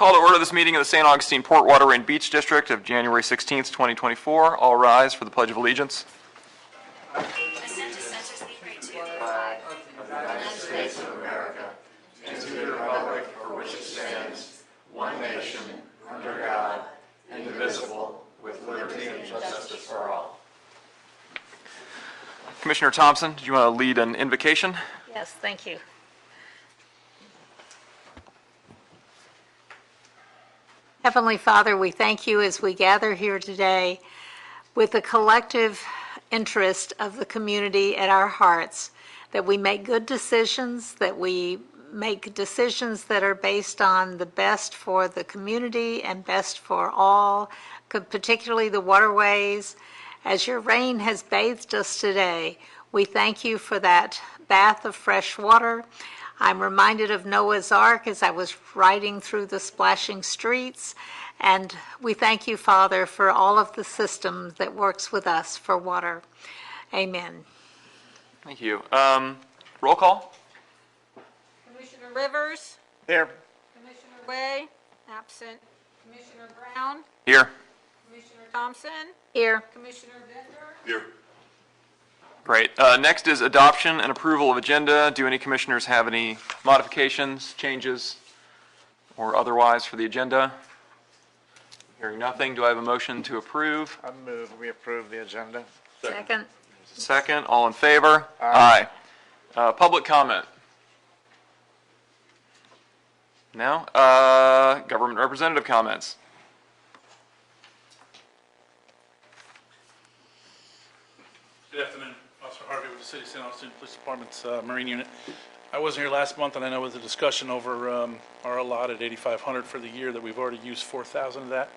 Call to order this meeting of the St. Augustine Port Waterway and Beach District of January 16th, 2024. All rise for the Pledge of Allegiance. One nation, under God, indivisible, with liberty and justice for all. Commissioner Thompson, do you want to lead an invocation? Yes, thank you. Heavenly Father, we thank you as we gather here today with the collective interest of the community at our hearts, that we make good decisions, that we make decisions that are based on the best for the community and best for all, particularly the waterways. As your rain has bathed us today, we thank you for that bath of fresh water. I'm reminded of Noah's Ark as I was riding through the splashing streets, and we thank you, Father, for all of the systems that works with us for water. Amen. Thank you. Roll call. Commissioner Rivers? Here. Commissioner Way? Absent. Commissioner Brown? Here. Commissioner Thompson? Here. Commissioner Bender? Here. Great. Next is adoption and approval of agenda. Do any commissioners have any modifications, changes, or otherwise for the agenda? Hearing nothing, do I have a motion to approve? I move we approve the agenda. Second. Second. All in favor? Aye. Public comment? No? Government representative comments? Good afternoon. Officer Harvey with the City of St. Augustine Police Department's Marine Unit. I wasn't here last month, and I know with the discussion over our allotted $8,500 for the year that we've already used $4,000 of that.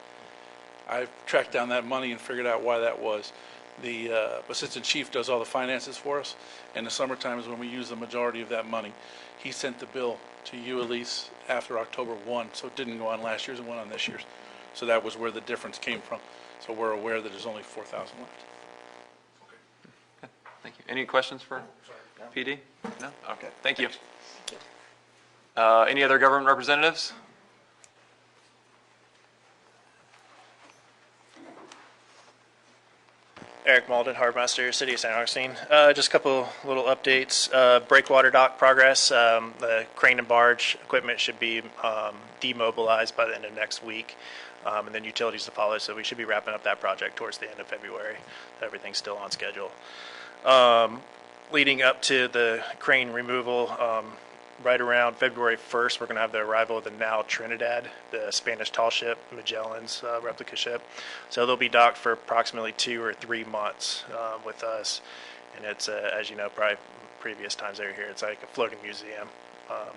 I've tracked down that money and figured out why that was. The Assistant Chief does all the finances for us, and the summertime is when we use the majority of that money. He sent the bill to you, Elise, after October 1, so it didn't go on last year's, it went on this year's. So that was where the difference came from. So we're aware that there's only $4,000 left. Thank you. Any questions for PD? No? Okay. Thank you. Any other government representatives? Eric Malden, Harbormaster, City of St. Augustine. Just a couple little updates. Breakwater dock progress. The crane and barge equipment should be demobilized by the end of next week, and then utilities to follow. So we should be wrapping up that project towards the end of February. Everything's still on schedule. Leading up to the crane removal, right around February 1st, we're going to have the arrival of the now Trinidad, the Spanish tall ship, Magellan's replica ship. So they'll be docked for approximately 2 or 3 months with us. And it's, as you know, probably previous times they were here, it's like a floating museum.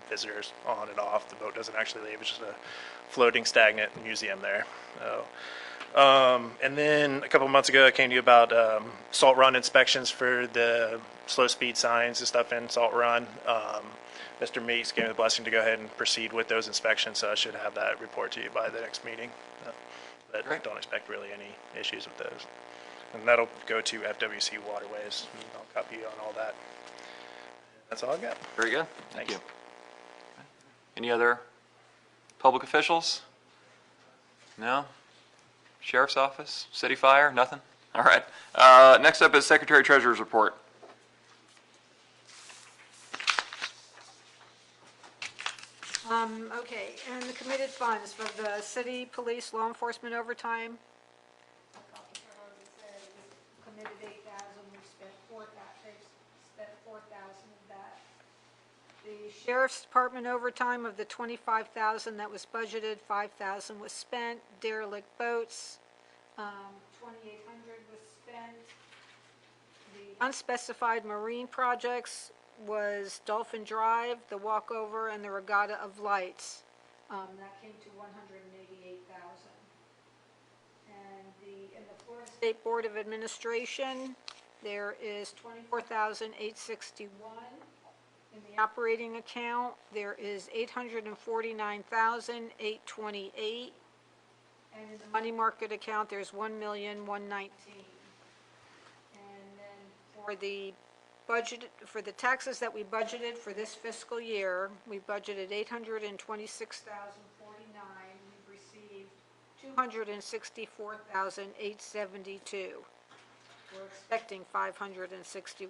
Visitors on and off. The boat doesn't actually leave. It's just a floating stagnant museum there. So, and then a couple of months ago, I came to you about salt run inspections for the slow speed signs and stuff in Salt Run. Mr. Meeks gave me the blessing to go ahead and proceed with those inspections, so I should have that report to you by the next meeting. But I don't expect really any issues with those. And that'll go to FWC Waterways, and I'll copy you on all that. That's all I've got. Very good. Thank Thanks. you. Any other public officials? No? Sheriff's Office? City Fire? Nothing? All right. Next up is Secretary Treasurer's report. Okay, and the committed funds for the city, police, law enforcement overtime. Committed 8,000, we spent 4,000 of that. The sheriff's department overtime of the 25,000 that was budgeted, 5,000 was spent. Derelict boats, 2,800 was spent. The unspecified marine projects was Dolphin Drive, the Walkover, and the Regatta of Lights. That came to 188,000. And in the Florida State Board of Administration, there is 24,861. In the operating account, there is 849,828. And in the money market account, there's 1,119,000. And then for the budget, for the taxes that we budgeted for this fiscal year, we budgeted $826,049. $264,872. We're expecting $561,000.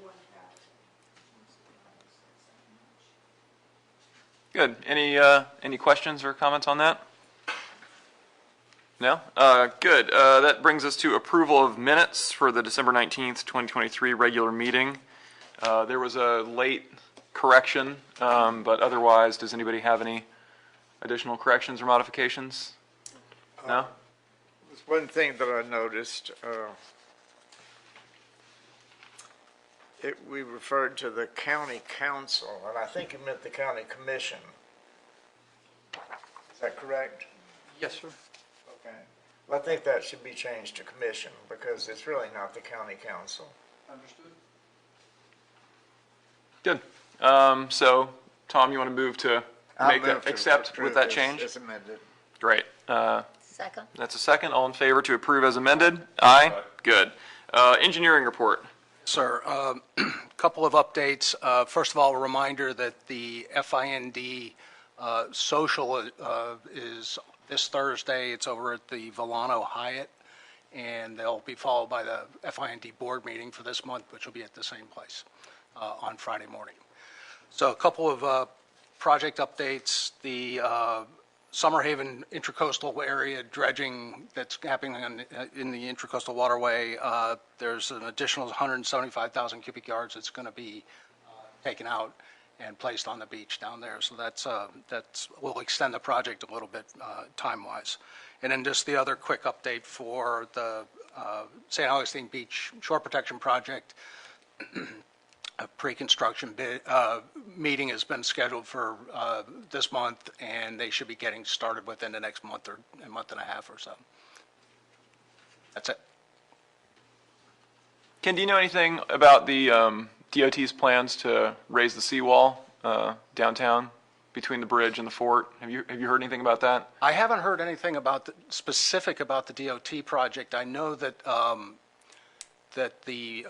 Good. Any questions or comments on that? No? Good. That brings us to approval of minutes for the December 19th, 2023 regular meeting. There was a late correction, but otherwise, does anybody have any additional corrections or modifications? No? There's one thing that I noticed. We referred to the county council, and I think it meant the county commission. Is that correct? Yes, sir. Okay. Well, I think that should be changed to commission, because it's really not the county council. Understood. Good. So, Tom, you want to move to make that, accept with that change? As amended. Great. Second. That's a second. All in favor to approve as amended? Aye. Good. Engineering report. Sir, couple of updates. First of all, a reminder that the FIND social is this Thursday. It's over at the Volano Hyatt, and they'll be followed by the FIND board meeting for this month, which will be at the same place on Friday morning. So a couple of project updates. The Summerhaven Intracoastal area dredging that's happening in the Intracoastal Waterway, there's an additional 175,000 cubic yards that's going to be taken out and placed on the beach down there. So that's will extend the project a little bit time-wise. And then just the other quick update for the St. Augustine Beach Shore Protection Project. A pre-construction meeting has been scheduled for this month, and they should be getting started within the next month or a month and a half or so. That's it. Ken, do you know anything about the DOT's plans to raise the seawall downtown between the bridge and the fort? Have you heard anything about that? I haven't heard anything about specific about the DOT project. I know that that the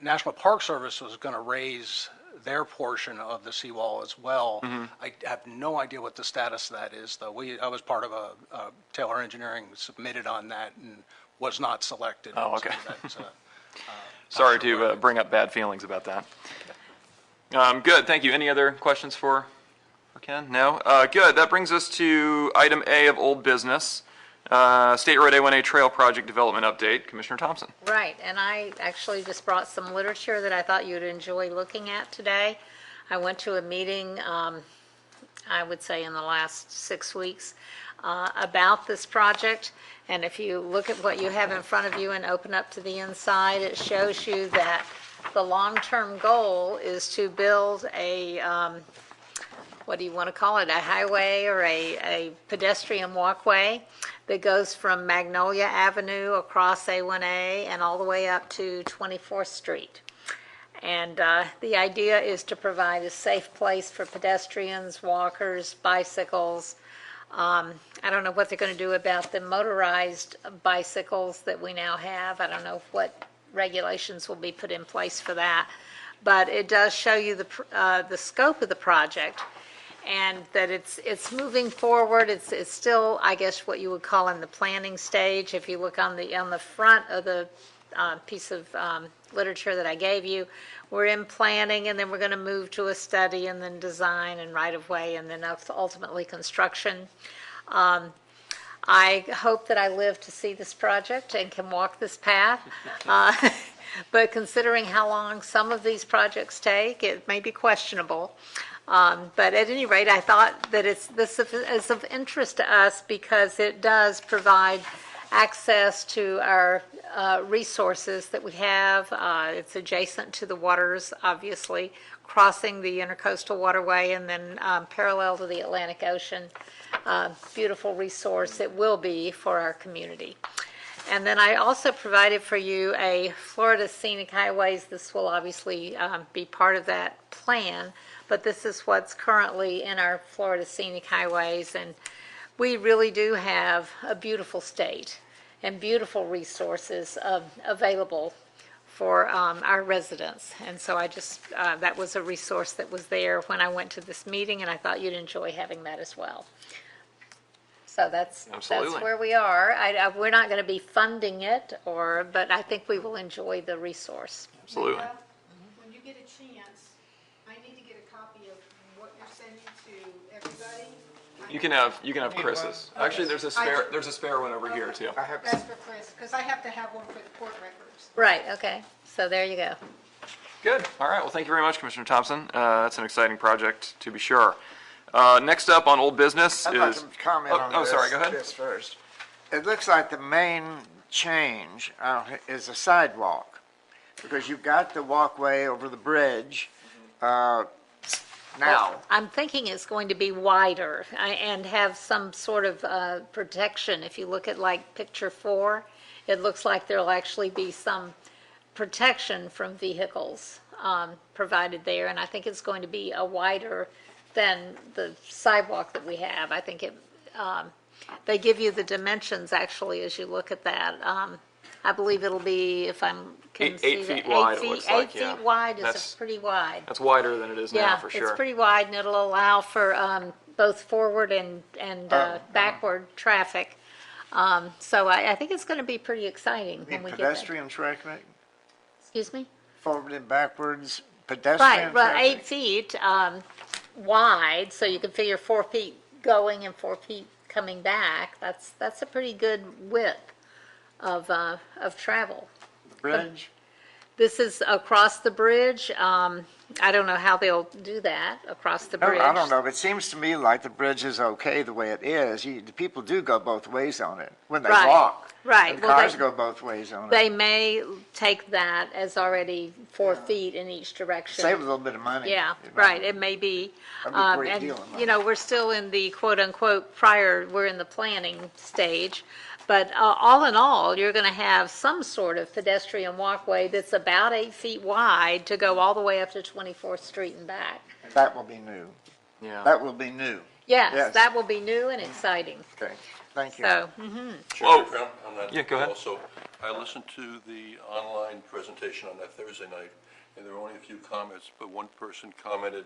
National Park Service was going to raise their portion of the seawall as well. I have no idea what the status of that is, though. I was part of a Taylor Engineering submitted on that and was not selected. Oh, okay. So that's, Sorry to bring up bad feelings about that. Good, thank you. Any other questions for Ken? No? Good, that brings us to item A of old business. State Road A1A Trail Project Development Update. Commissioner Thompson. Right, and I actually just brought some literature that I thought you'd enjoy looking at today. I went to a meeting, I would say in the last 6 weeks, about this project. And if you look at what you have in front of you and open up to the inside, it shows you that the long-term goal is to build a, what do you want to call it, a highway or a pedestrian walkway that goes from Magnolia Avenue across A1A and all the way up to 24th Street. And the idea is to provide a safe place for pedestrians, walkers, bicycles. I don't know what they're going to do about the motorized bicycles that we now have. I don't know what regulations will be put in place for that. But it does show you the scope of the project, and that it's moving forward. It's still, I guess, what you would call in the planning stage. If you look on the front of the piece of literature that I gave you, we're in planning, and then we're going to move to a study, and then design and right-of-way, and then ultimately construction. I hope that I live to see this project and can walk this path. But considering how long some of these projects take, it may be questionable. But at any rate, I thought that this is of interest to us because it does provide access to our resources that we have. It's adjacent to the waters, obviously, crossing the Intercoastal Waterway and then parallel to the Atlantic Ocean. Beautiful resource it will be for our community. And then I also provided for you a Florida Scenic Highways. This will obviously be part of that plan, but this is what's currently in our Florida Scenic Highways. And we really do have a beautiful state and beautiful resources available for our residents. And so I just, that was a resource that was there when I went to this meeting, and I thought you'd enjoy having that as well. So that's Absolutely. where we are. We're not going to be funding it, but I think we will enjoy the resource. Absolutely. Linda, when you get a chance, I need to get a copy of what you're sending to everybody. You can have Chris's. Actually, there's a spare one over here too. I have, That's for Chris, because I have to have one for the court records. Right, okay. So there you go. Good. All right. Well, thank you very much, Commissioner Thompson. That's an exciting project to be sure. Next up on old business I'd like is. to comment on this. Sorry. Go ahead. This first. It looks like the main change is a sidewalk, because you've got the walkway over the bridge now. I'm thinking it's going to be wider and have some sort of protection. If you look at like picture 4, it looks like there'll actually be some protection from vehicles provided there. And I think it's going to be a wider than the sidewalk that we have. I think they give you the dimensions actually as you look at that. I believe it'll be, if I'm, can Eight see feet that, wide, it looks like, 8 yeah. feet wide That's- is pretty wide. That's wider than it is now, Yeah, for sure. it's pretty wide, and it'll allow for both forward and backward traffic. So I think it's going to be pretty exciting The when we get pedestrian traffic, Excuse me? forward and backwards, pedestrian Right, well, traffic. 8 feet wide, so you can figure 4 feet going and 4 feet coming back. That's a pretty good width of travel. Bridge. This is across the bridge. I don't know how they'll do that across the bridge. I don't know, but it seems to me like the bridge is okay the way it is. The people do go both ways on it when they Right, walk. right. And Well, cars they- go both ways on it. They may take that as already 4 feet in each direction. Save a little bit of money. Yeah, you know. right, it may be. That'd be a great And, deal of money. you know, we're still in the quote-unquote we're in the planning stage. But all in all, you're going to have some sort of pedestrian walkway that's about 8 feet wide to go all the way up to 24th Street and back. That will be new. Yeah. That will be new. Yes, Yes. that will be new and exciting. Okay, thank you. So, Whoa. Chairman, on that Yeah, go ahead. Also, I listened to the online presentation on that Thursday night, and there were only a few comments, but one person commented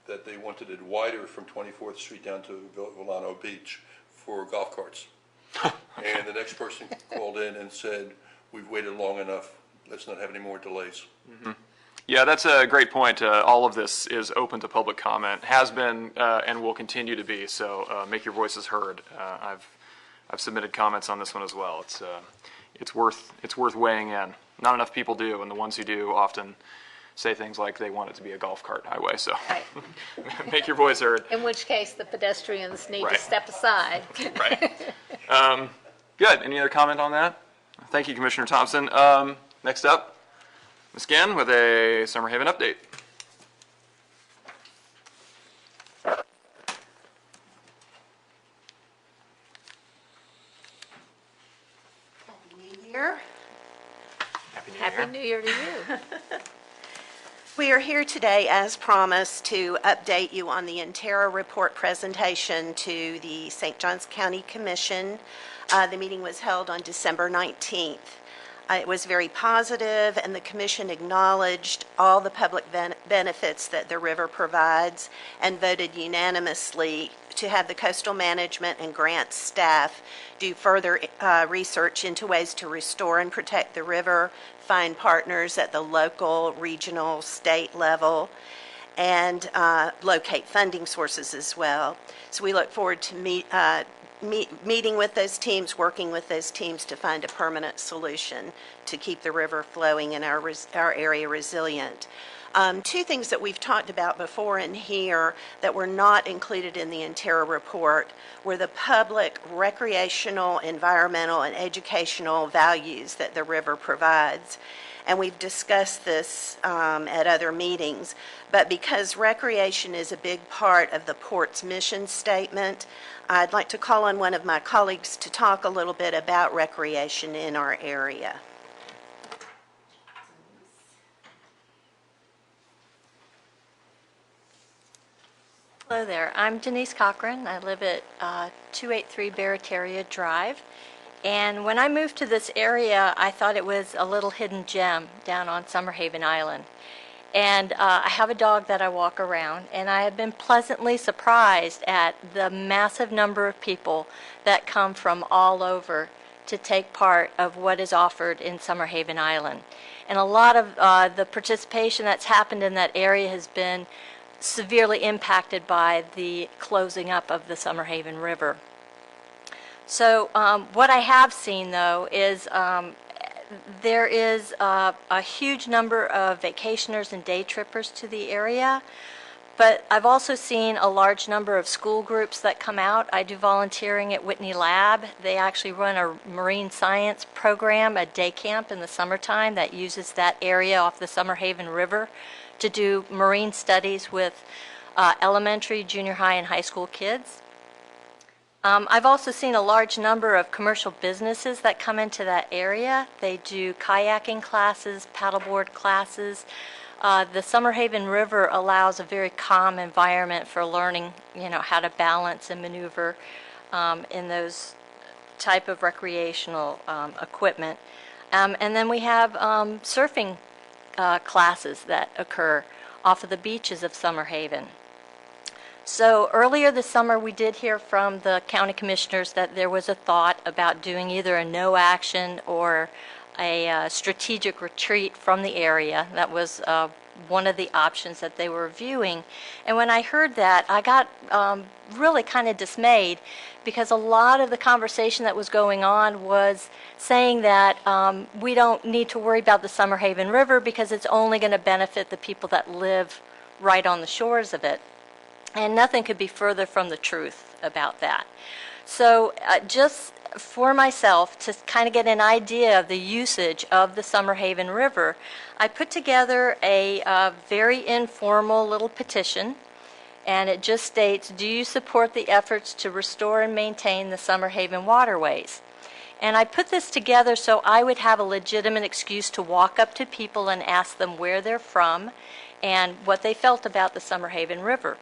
that they wanted it wider from 24th Street down to Volano Beach for golf carts. And the next person called in and said, we've waited long enough, let's not have any more delays. Yeah, that's a great point. All of this is open to public comment, has been and will continue to be. So make your voices heard. I've submitted comments on this one as well. It's worth weighing in. Not enough people do, and the ones who do often say things like they want it to be a golf cart highway. So right. make your voice heard. In which case, the pedestrians need to Right. step aside. Right. Good. Any other comment on that? Thank you, Commissioner Thompson. Next up, Ms. Gann with a Summer Haven update. Here. Happy New Year to you. We are here today, as promised, to update you on the Intera report presentation to the St. Johns County Commission. The meeting was held on December 19th. It was very positive, and the commission acknowledged all the public benefits that the river provides and voted unanimously to have the coastal management and grants staff do further research into ways to restore and protect the river, find partners at the local, regional, state level, and locate funding sources as well. So we look forward to meeting with those teams, working with those teams to find a permanent solution to keep the river flowing and our area resilient. Two things that we've talked about before in here that were not included in the Intera report were the public, recreational, environmental, and educational values that the river provides. And we've discussed this at other meetings, but because recreation is a big part of the port's mission statement, I'd like to call on one of my colleagues to talk a little bit about recreation in our area. Hello there. I'm Denise Cochran. I live at 283 Barataria Drive. And when I moved to this area, I thought it was a little hidden gem down on Summer Haven Island. And I have a dog that I walk around, and I have been pleasantly surprised at the massive number of people that come from all over to take part of what is offered in Summerhaven Island. And a lot of the participation that's happened in that area has been severely impacted by the closing up of the Summerhaven River. So what I have seen, though, is there is a huge number of vacationers and day trippers to the area, but I've also seen a large number of school groups that come out. I do volunteering at Whitney Lab. They actually run a marine science program, a day camp in the summertime that uses that area off the Summerhaven River to do marine studies with elementary, junior high, and high school kids. I've also seen a large number of commercial businesses that come into that area. They do kayaking classes, paddleboard classes. The Summerhaven River allows a very calm environment for learning, how to balance and maneuver in those type of recreational equipment. And then we have surfing classes that occur off of the beaches of Summerhaven. So earlier this summer, we did hear from the county commissioners that there was a thought about doing either a no action or a strategic retreat from the area. That was one of the options that they were viewing. And when I heard that, I got really kind of dismayed, because a lot of the conversation that was going on was saying that we don't need to worry about the Summerhaven River because it's only going to benefit the people that live right on the shores of it. And nothing could be further from the truth about that. So just for myself, to kind of get an idea of the usage of the Summerhaven River, I put together a very informal little petition, and it just states, do you support the efforts to restore and maintain the Summerhaven waterways? And I put this together so I would have a legitimate excuse to walk up to people and ask them where they're from and what they felt about the Summerhaven River.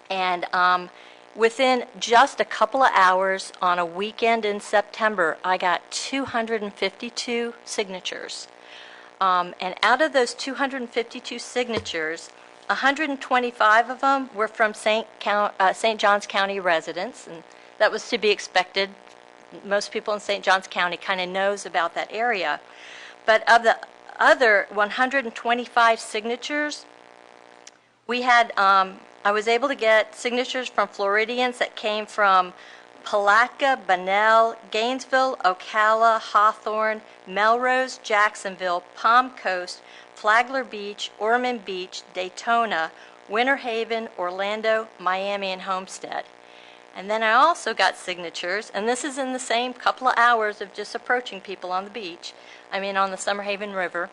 And within just a couple of hours on a weekend in September, I got 252 signatures. And out of those 252 signatures, 125 of them were from St. Johns County residents, and that was to be expected. Most people in St. Johns County kind of knows about that area. But of the other 125 signatures, we had I was able to get signatures from Floridians that came from Palatka, Bunnell, Gainesville, Ocala, Hawthorne, Melrose, Jacksonville, Palm Coast, Flagler Beach, Ormond Beach, Daytona, Winter Haven, Orlando, Miami, and Homestead. And then I also got signatures, and this is in the same couple of hours of just approaching people on the beach, on the Summerhaven River.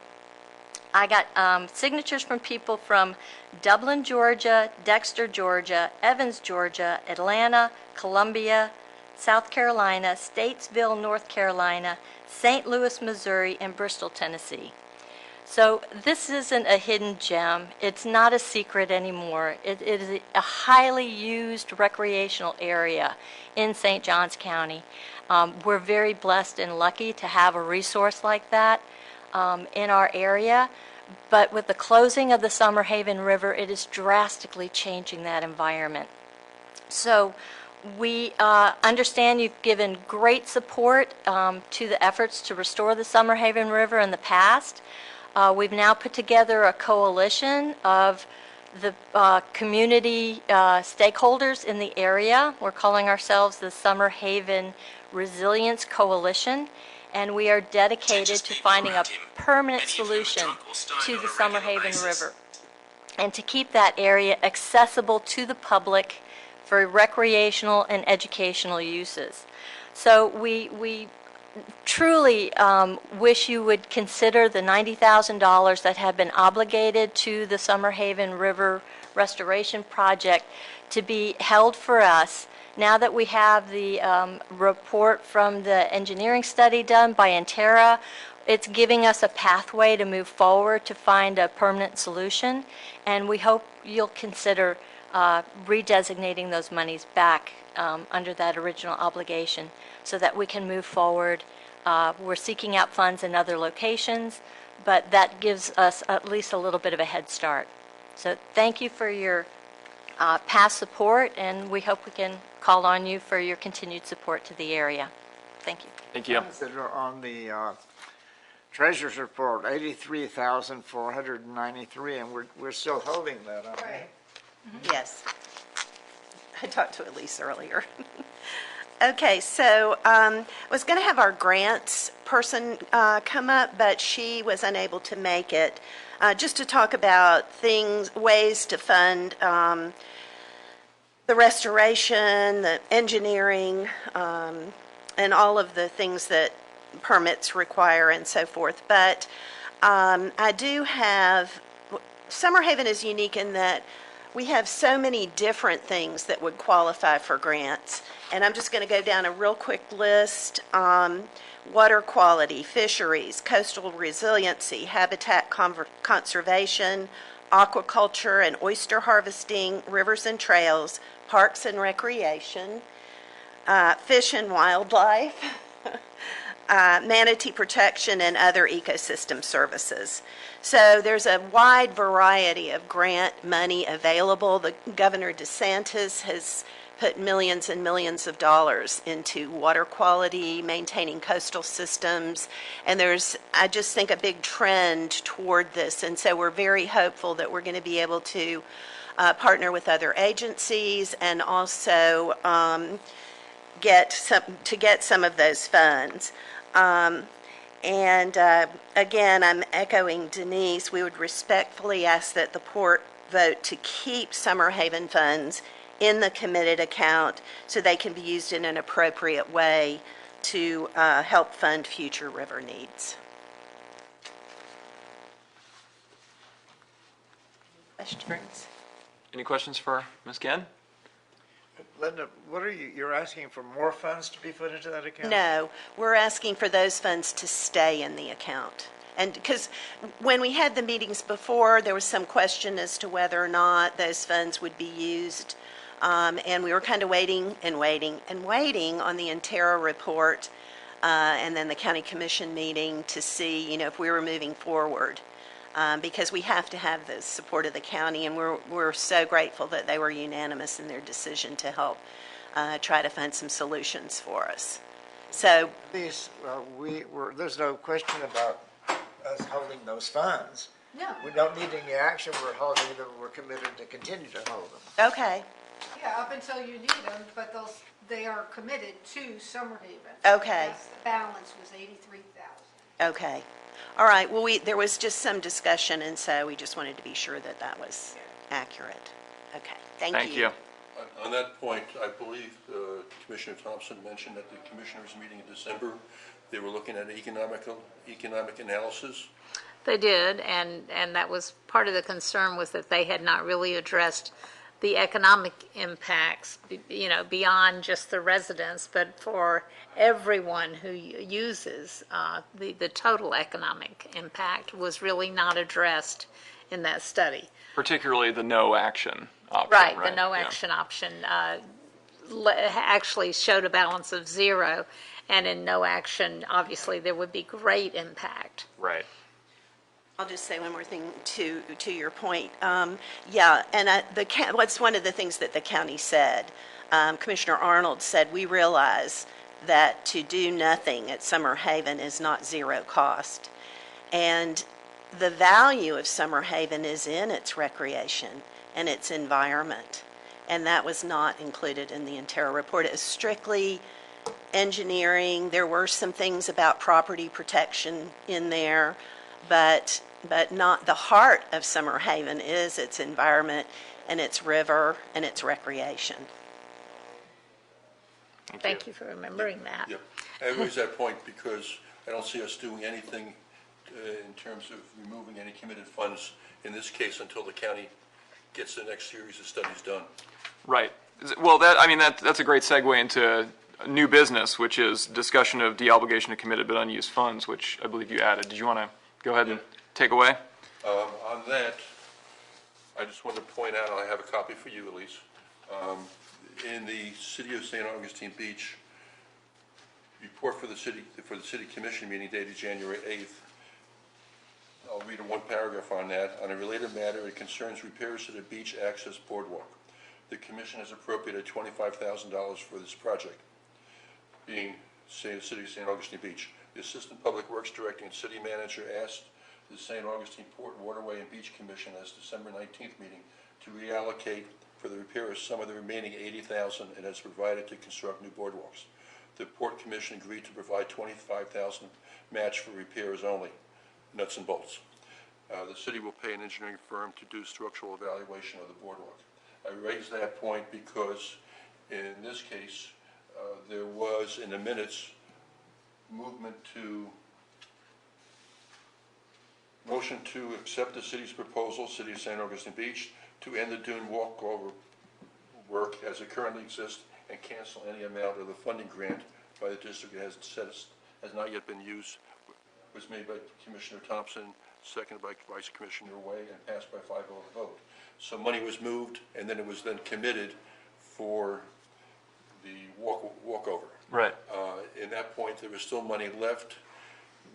I got signatures from people from Dublin, Georgia, Dexter, Georgia, Evans, Georgia, Atlanta, Columbia, South Carolina, Statesville, North Carolina, St. Louis, Missouri, and Bristol, Tennessee. So this isn't a hidden gem. It's not a secret anymore. It is a highly used recreational area in St. Johns County. We're very blessed and lucky to have a resource like that in our area, but with the closing of the Summerhaven River, it is drastically changing that environment. So we understand you've given great support to the efforts to restore the Summerhaven River in the past. We've now put together a coalition of the community stakeholders in the area. We're calling ourselves the Summerhaven Resilience Coalition, and we are dedicated to finding a permanent solution to the Summerhaven River and to keep that area accessible to the public for recreational and educational uses. So we truly wish you would consider the $90,000 that have been obligated to the Summerhaven River Restoration Project to be held for us. Now that we have the report from the engineering study done by Interra, it's giving us a pathway to move forward to find a permanent solution, and we hope you'll consider redesignating those monies back under that original obligation so that we can move forward. We're seeking out funds in other locations. but that gives us at least a little bit of a head start. So thank you for your past support, and we hope we can call on you for your continued support to the area. Thank you. Thank you. That are on the treasurer's report, 83,493, and we're still holding that, aren't we? Yes. I talked to Elise earlier. Okay, so I was going to have our grants person come up, but she was unable to make it, just to talk about ways to fund the restoration, the engineering, and all of the things that permits require and so forth. But I do have, Summerhaven is unique in that we have so many different things that would qualify for grants. And I'm just going to go down a real quick list. Water quality, fisheries, coastal resiliency, habitat conservation, aquaculture and oyster harvesting, rivers and trails, parks and recreation, fish and wildlife, manatee protection, and other ecosystem services. So there's a wide variety of grant money available. The Governor DeSantis has put millions and millions of dollars into water quality, maintaining coastal systems, and there's, I just think, a big trend toward this. And so we're very hopeful that we're going to be able to partner with other agencies and also get some of those funds. Again, I'm echoing Denise. We would respectfully ask that the port vote to keep Summerhaven funds in the committed account so they can be used in an appropriate way to help fund future river needs. Questions? Any questions for Ms. Genn? Linda, what are you're asking for more funds to be put into that account? No, we're asking for those funds to stay in the account. And because when we had the meetings before, there was some question as to whether or not those funds would be used. And we were kind of waiting and waiting and waiting on the Intera report and then the county commission meeting to see, if we were moving forward. Because we have to have the support of the county, and we're so grateful that they were unanimous in their decision to help try to find some solutions for us. So These, there's no question about us holding those funds. No. We don't need any action. We're holding them. We're committed to continue to hold them. okay, Yeah, up until you need them, but they are committed to Summerhaven. Okay. Yes, the balance was 83,000. okay. All right, well, there was just some discussion, and so we just wanted to be sure that that was accurate. Okay, thank you. Thank you. On that point, I believe Commissioner Thompson mentioned at the commissioners' meeting in December, they were looking at economic analysis. They did, and that was part of the concern, was that they had not really addressed the economic impacts, beyond just the residents, but for everyone who uses, the total economic impact was really not addressed in that study. Particularly the no action option, Right, right? the no Yeah. action option actually showed a balance of 0, and in no action, obviously, there would be great impact. Right. I'll just say one more thing to your point. Yeah, and what's one of the things that the county said, Commissioner Arnold said, we realize that to do nothing at Summerhaven is not zero cost. And the value of Summerhaven is in its recreation and its environment. And that was not included in the Intera report. It was strictly engineering. There were some things about property protection in there, but not the heart of Summerhaven is its environment and its river and its recreation. Thank you for remembering that. Yep. I raise that point because I don't see us doing anything in terms of removing any committed funds in this case until the county gets the next series of studies done. Right. Well, that's a great segue into new business, which is discussion of de-obligation of committed but unused funds, which I believe you added. Did you want to go ahead and take away? On that, I just wanted to point out, I have a copy for you, Elise. In the City of St. Augustine Beach report for the city commission meeting dated January 8th, I'll read one paragraph on that. On a related matter, it concerns repairs to the beach access boardwalk. The commission has appropriated $25,000 for this project, being the City of St. Augustine Beach. The Assistant Public Works Director and City Manager asked the St. Augustine Port, Waterway, and Beach Commission as December 19th meeting to reallocate for the repair of some of the remaining $80,000 and has provided to construct new boardwalks. The Port Commission agreed to provide $25,000 match for repairs only, nuts and bolts. The city will pay an engineering firm to do structural evaluation of the boardwalk. I raise that point because in this case, there was in the minutes movement to motion to accept the city's proposal, City of St. Augustine Beach, to end the dune walkover work as it currently exists and cancel any amount of the funding grant by the district that has not yet been used. Was made by Commissioner Thompson, seconded by Vice Commissioner Way, and passed by 5-0 vote. So money was moved, and then it was then committed for the walkover. Right. In that point, there was still money left.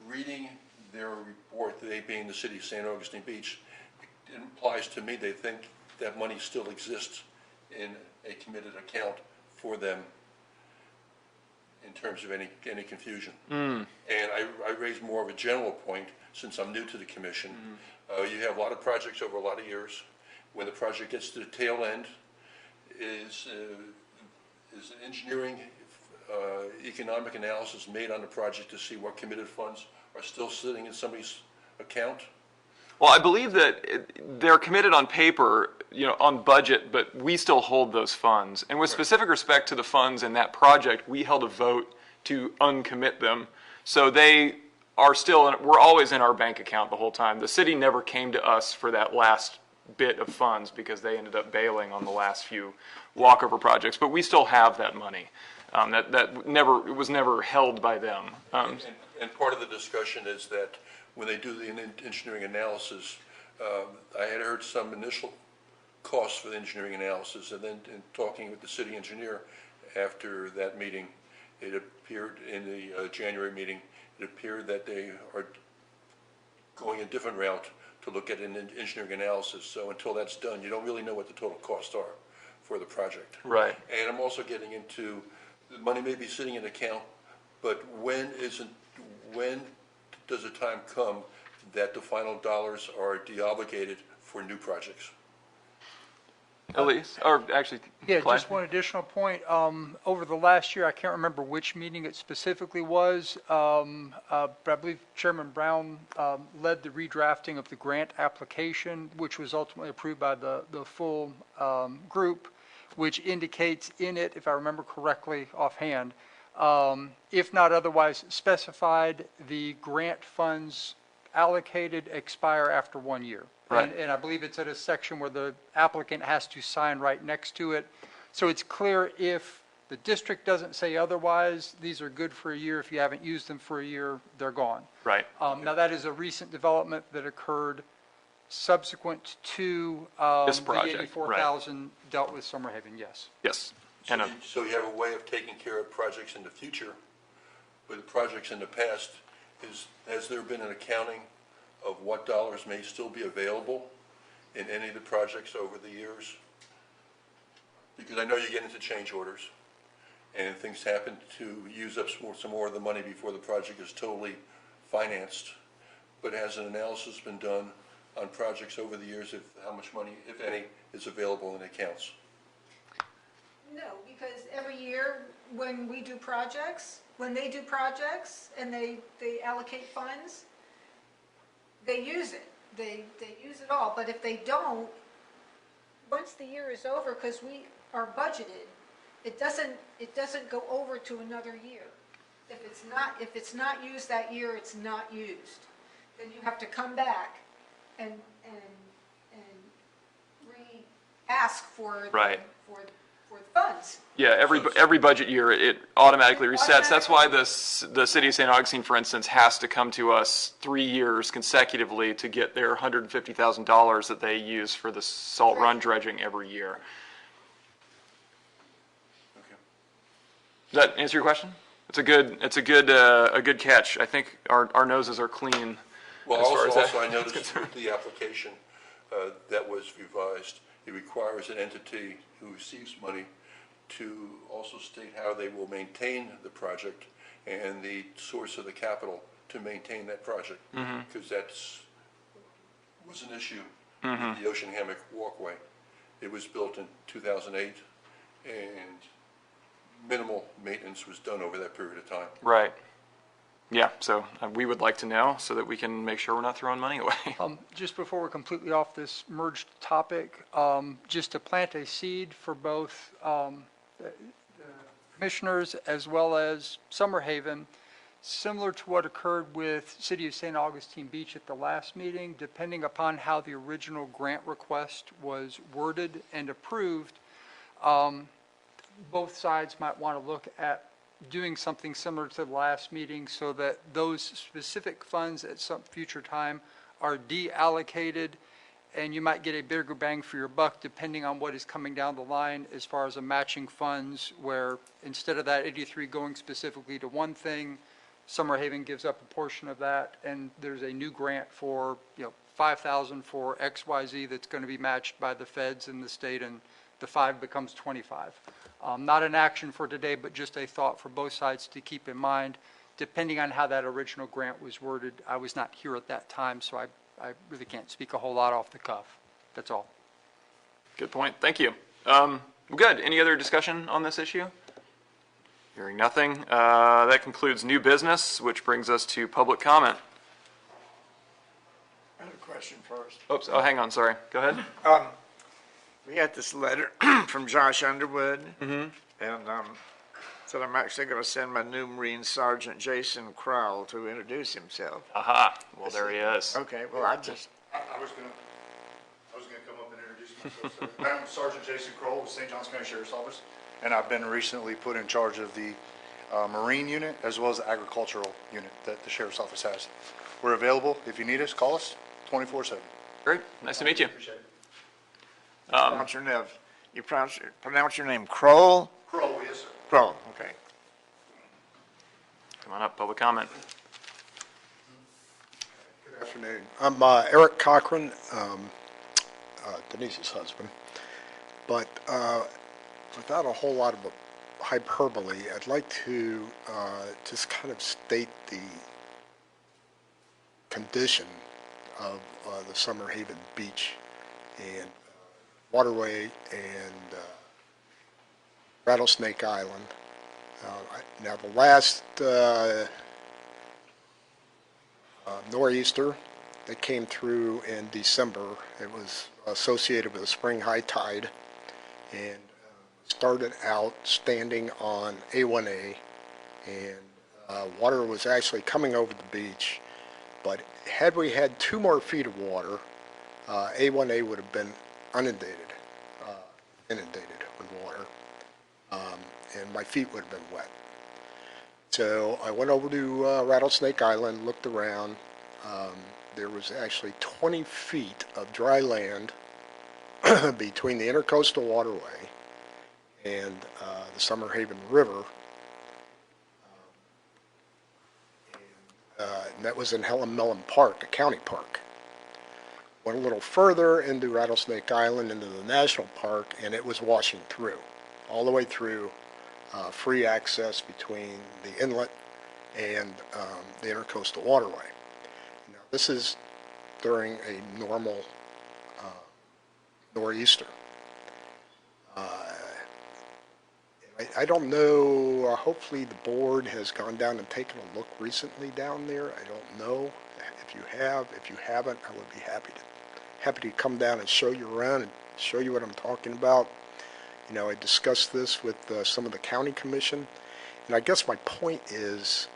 Reading their report, they being the City of St. Augustine Beach, it implies to me they think that money still exists in a committed account for them in terms of any confusion. And I raise more of a general point, since I'm new to the commission. You have a lot of projects over a lot of years. When the project gets to the tail end, is an engineering economic analysis made on the project to see what committed funds are still sitting in somebody's account? Well, I believe that they're committed on paper, on budget, but we still hold those funds. And with specific respect to the funds in that project, we held a vote to uncommit them. So they are still, we're always in our bank account the whole time. The city never came to us for that last bit of funds because they ended up bailing on the last few walkover projects. But we still have that money. It was never held by them. And part of the discussion is that when they do the engineering analysis, I had heard some initial costs for the engineering analysis, and then in talking with the city engineer after that meeting, it appeared in the January meeting, it appeared that they are going a different route to look at an engineering analysis. So until that's done, you don't really know what the total costs are for the project. Right. And I'm also getting into, the money may be sitting in an account, but when does a time come that the final dollars are de-obligated for new projects? Elise, or actually, Yeah, Clay? just one additional point. Over the last year, I can't remember which meeting it specifically was, but I believe Chairman Brown led the redrafting of the grant application, which was ultimately approved by the full group, which indicates in it, if I remember correctly offhand, if not otherwise specified, the grant funds allocated expire after 1 year. Right. And I believe it's at a section where the applicant has to sign right next to it. So it's clear if the district doesn't say otherwise, these are good for a year. If you haven't used them for a year, they're gone. Right. Now, that is a recent development that occurred subsequent to This the project, 84,000 dealt with Summer Haven, yes. Yes. So you have a way of taking care of projects in the future, but the projects in the past, has there been an accounting of what dollars may still be available in any of the projects over the years? Because I know you get into change orders, and things happen to use up some more of the money before the project is totally financed. But has an analysis been done on projects over the years of how much money, if any, is available in accounts? No, because every year when we do projects, when they do projects and they allocate funds, they use it. They use it all. But if they don't, once the year is over, because we are budgeted, it doesn't go over to another year. If it's not used that year, it's not used. Then you have to come back and re-ask for Right. for the funds. Yeah, every budget year, it automatically resets. That's why the city of St. Augustine, for instance, has to come to us 3 years consecutively to get their $150,000 that they use for the salt run dredging every year. Okay. Does that answer your question? It's a good catch. I think our noses are clean Well, as far as also, I that is noticed concerned. with the application that was revised, it requires an entity who receives money to also state how they will maintain the project and the source of the capital to maintain that project. Because was an issue with the Ocean Hammock Walkway. It was built in 2008, and minimal maintenance was done over that period of time. Right. Yeah, so we would like to know so that we can make sure we're not throwing money away. Just before we're completely off this merged topic, just to plant a seed for both the commissioners as well as Summerhaven, similar to what occurred with City of St. Augustine Beach at the last meeting, depending upon how the original grant request was worded and approved, both sides might want to look at doing something similar to the last meeting so that those specific funds at some future time are deallocated, and you might get a bigger bang for your buck depending on what is coming down the line as far as a matching funds, where instead of that 83 going specifically to one thing, Summerhaven gives up a portion of that, and there's a new grant for, 5,000 for XYZ that's going to be matched by the feds and the state, and the 5 becomes 25. Not an action for today, but just a thought for both sides to keep in mind, depending on how that original grant was worded. I was not here at that time, so I really can't speak a whole lot off the cuff. That's all. Good point. Thank you. Well, good. Any other discussion on this issue? Hearing nothing. That concludes new business, which brings us to public comment. I have a question first. Oops. Oh, hang on. Sorry. Go ahead. We got this letter from Josh Underwood, and said I'm actually going to send my new Marine Sergeant Jason Crowell to introduce himself. Aha. Well, there he is. Okay, well, I just, I was gonna come up and introduce myself. So, I'm Sergeant Jason Kroll with St. Johns County Sheriff's Office, and I've been recently put in charge of the Marine unit as well as the agricultural unit that the Sheriff's Office has. We're available. If you need us, call us 24/7. Great. Nice to meet you. Appreciate it. pronounce your name, you pronounce your name Kroll? Kroll, yes, sir. Kroll, okay. Come on up. Public comment. Good afternoon. I'm Eric Cochran, Denise's husband. But without a whole lot of hyperbole, I'd like to just kind of state the condition of the Summerhaven Beach and Waterway and Rattlesnake Island. Now, the last nor'easter that came through in December, it was associated with a spring high tide, and started out standing on A1A, and water was actually coming over the beach. But had we had 2 more feet of water, A1A would have been inundated with water, and my feet would have been wet. So I went over to Rattlesnake Island, looked around. There was actually 20 feet of dry land between the Intercoastal Waterway and the Summerhaven River. And that was in Helen Mellon Park, a county park. Went a little further into Rattlesnake Island, into the national park, and it was washing through, all the way through, free access between the inlet and the Intercoastal Waterway. Now, this is during a normal nor'easter. I don't know, hopefully the board has gone down and taken a look recently down there. I don't know. If you have, if you haven't, I would be happy to come down and show you around and show you what I'm talking about. You know, I discussed this with some of the county commission, and I guess my point is,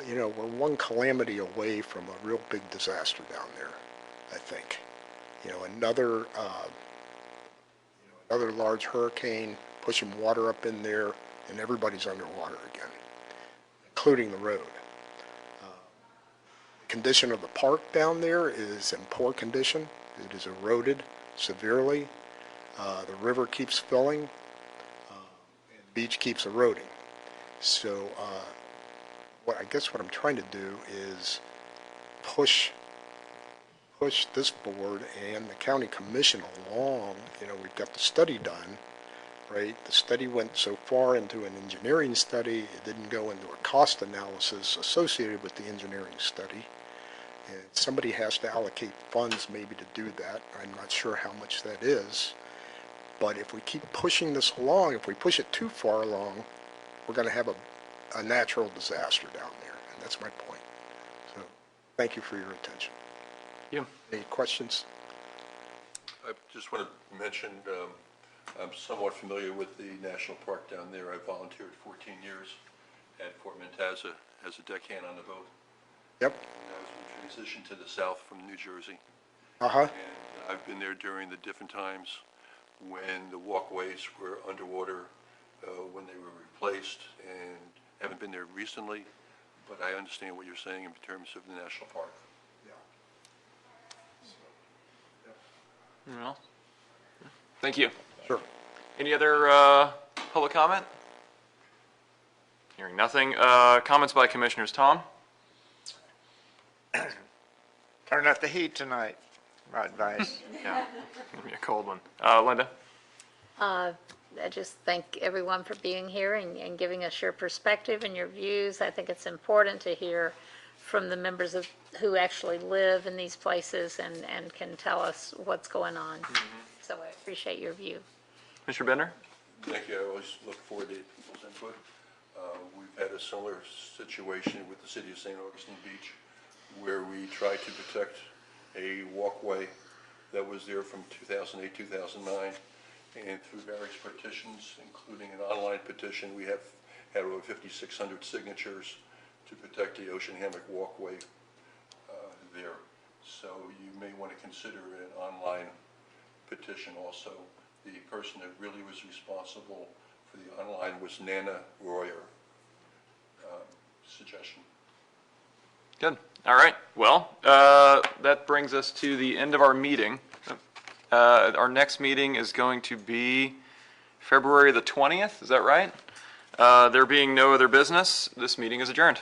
you know, we're one calamity away from a real big disaster down there, I think. You know, another large hurricane pushing water up in there, and everybody's underwater again, including the road. The condition of the park down there is in poor condition. It is eroded severely. The river keeps filling, and the beach keeps eroding. So I guess what I'm trying to do is push push this board and the county commission along. We've got the study done, right? The study went so far into an engineering study, it didn't go into a cost analysis associated with the engineering study. And somebody has to allocate funds maybe to do that. I'm not sure how much that is. But if we keep pushing this along, if we push it too far along, we're going to have a natural disaster down there. And that's my point. So thank you for your attention. You. Any questions? I just want to mention, I'm somewhat familiar with the national park down there. I volunteered 14 years at Fort Mantazza as a deckhand on the boat. Yep. And I was in transition to the south from New Jersey. Uh-huh. And I've been there during the different times when the walkways were underwater, when they were replaced, and haven't been there recently, but I understand what you're saying in terms of the national park. Anyone else? Thank you. Sure. Any other public comment? Hearing nothing. Comments by commissioners. Tom? Turn up the heat tonight, my advice. Yeah, it'll be a cold one. Linda? I just thank everyone for being here and giving us your perspective and your views. I think it's important to hear from the members of who actually live in these places and can tell us what's going on. So I appreciate your view. Mr. Bender? Thank you. I always look forward to people's input. We've had a similar situation with the city of St. Augustine Beach, where we tried to protect a walkway that was there from 2008, 2009, and through various petitions, including an online petition, we have had over 5,600 signatures to protect the Ocean Hammock walkway there. So you may want to consider an online petition also. The person that really was responsible for the online was Nana Royer. Suggestion. Good. All right. Well, that brings us to the end of our meeting. Our next meeting is going to be February the 20th. Is that right? There being no other business, this meeting is adjourned.